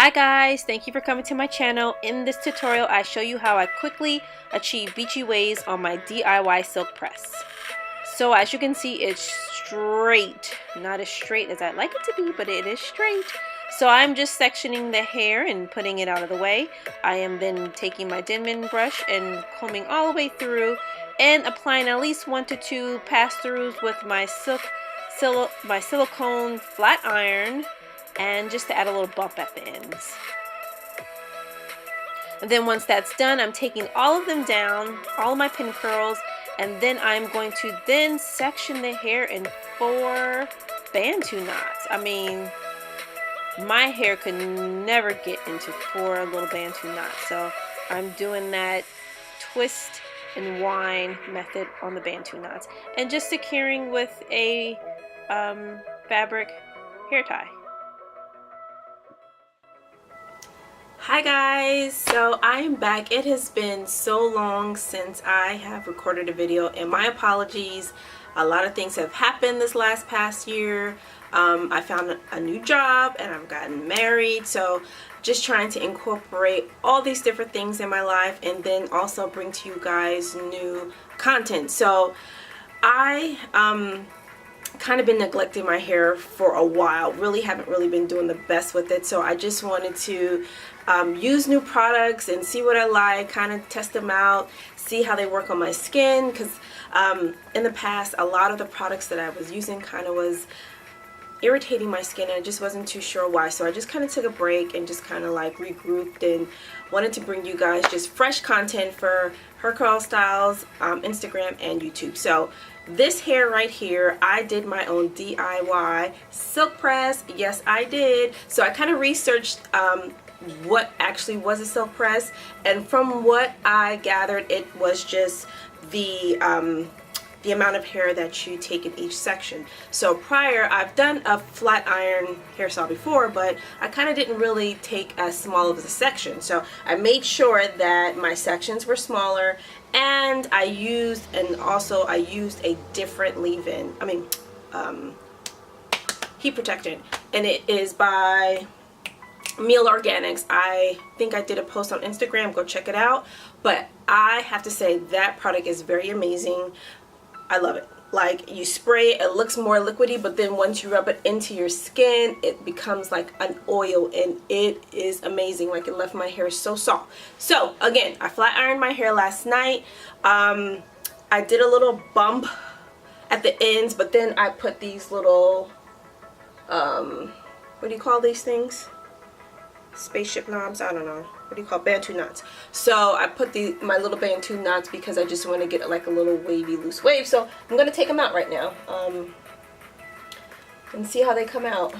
Hi guys, thank you for coming to my channel. In this tutorial I show you how I quickly achieve beachy waves on my DIY silk press. So as you can see, it's straight, not as straight as I'd like it to be, but it is straight. So I'm just sectioning the hair and putting it out of the way. I am then taking my Denman brush and combing all the way through and applying at least 1 to 2 pass-throughs with my silicone flat iron, and just to add a little bump at the ends. And then once that's done, I'm taking all of them down, all of my pin curls, and then I'm going to then section the hair in 4 bantu knots. I mean, my hair could never get into 4 little bantu knots, so I'm doing that twist and wind method on the bantu knots, and just securing with a fabric hair tie. Hi guys, so I am back. It has been so long since I have recorded a video, and my apologies. A lot of things have happened this past year. I found a new job and I've gotten married, so just trying to incorporate all these different things in my life and then also bring to you guys new content. So I kind of been neglecting my hair for a while. Really haven't really been doing the best with it, so I just wanted to use new products and see what I like, kind of test them out, see how they work on my skin, because in the past a lot of the products that I was using kind of was irritating my skin, and I just wasn't too sure why. So I just kind of took a break and just kind of like regrouped and wanted to bring you guys just fresh content for HerCurlStyles, Instagram and YouTube. So this hair right here, I did my own DIY silk press. Yes, I did. So I kind of researched what actually was a silk press, and from what I gathered, it was just the amount of hair that you take in each section. So prior, I've done a flat iron hairstyle before, but I kind of didn't really take as small of a section. So I made sure that my sections were smaller, and I used a different leave-in, heat protectant, and it is by Mielle Organics. I think I did a post on Instagram, go check it out. But I have to say that product is very amazing. I love it. Like, you spray it, it looks more liquidy, but then once you rub it into your skin, it becomes like an oil, and it is amazing. Like, it left my hair so soft. So again, I flat ironed my hair last night. I did a little bump at the ends, but then I put these little what do you call these things? Spaceship knobs? I don't know. What do you call bantu knots? So I put my little bantu knots because I just want to get like a little wavy, loose wave. So I'm going to take them out right now and see how they come out.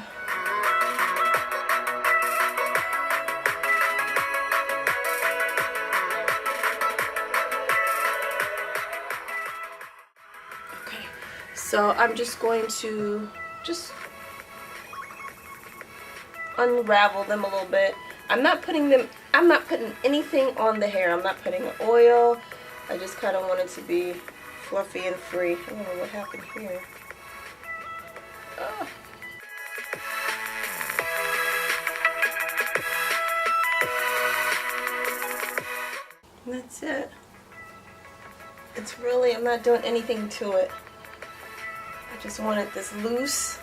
Okay, so I'm just going to unravel them a little bit. I'm not putting anything on the hair. I'm not putting oil. I just kind of want it to be fluffy and free. I don't know what happened here. And that's it. It's really, I'm not doing anything to it. I just wanted this loose,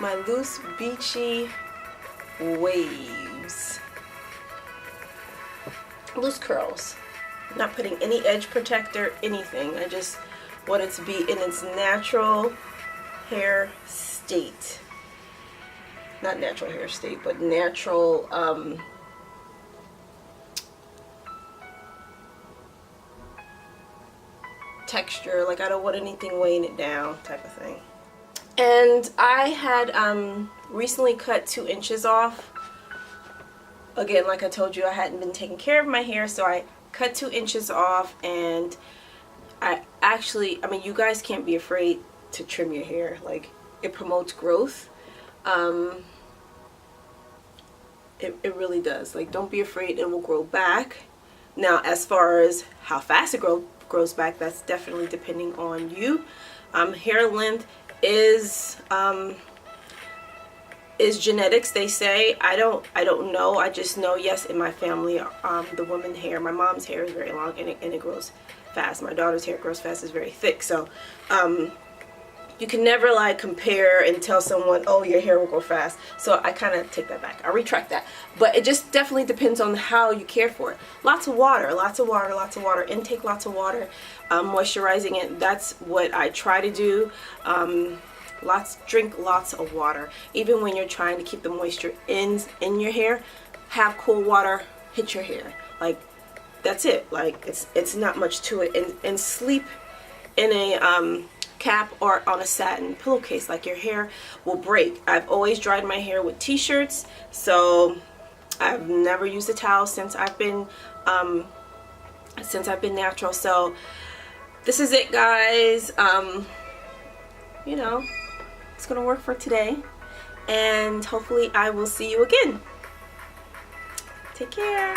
my loose beachy waves, loose curls. I'm not putting any edge protector, anything. I just want it to be in its natural hair state. Not natural hair state, but natural texture. Like, I don't want anything weighing it down, type of thing. And I had recently cut 2 inches off. Again, like I told you, I hadn't been taking care of my hair, so I cut 2 inches off, and I mean, you guys can't be afraid to trim your hair. Like, it promotes growth. It really does. Like, don't be afraid, it will grow back. Now, as far as how fast it grows back, that's definitely depending on you. Hair length is is genetics, they say. I don't know. I just know, yes, in my family, the woman hair, my mom's hair is very long and it grows fast. My daughter's hair grows fast, is very thick. So you can never like compare and tell someone, oh, your hair will grow fast. So I kind of take that back. I retract that. But it just definitely depends on how you care for it. Lots of water, lots of water, lots of water. Intake lots of water, moisturizing it. That's what I try to do. Drink lots of water. Even when you're trying to keep the moisture in your hair, have cool water hit your hair. Like, that's it. Like, it's not much to it. And sleep in a cap or on a satin pillowcase. Like, your hair will break. I've always dried my hair with t-shirts, so I've never used a towel since I've been natural. So this is it, guys. You know, it's gonna work for today, and hopefully I will see you again. Take care.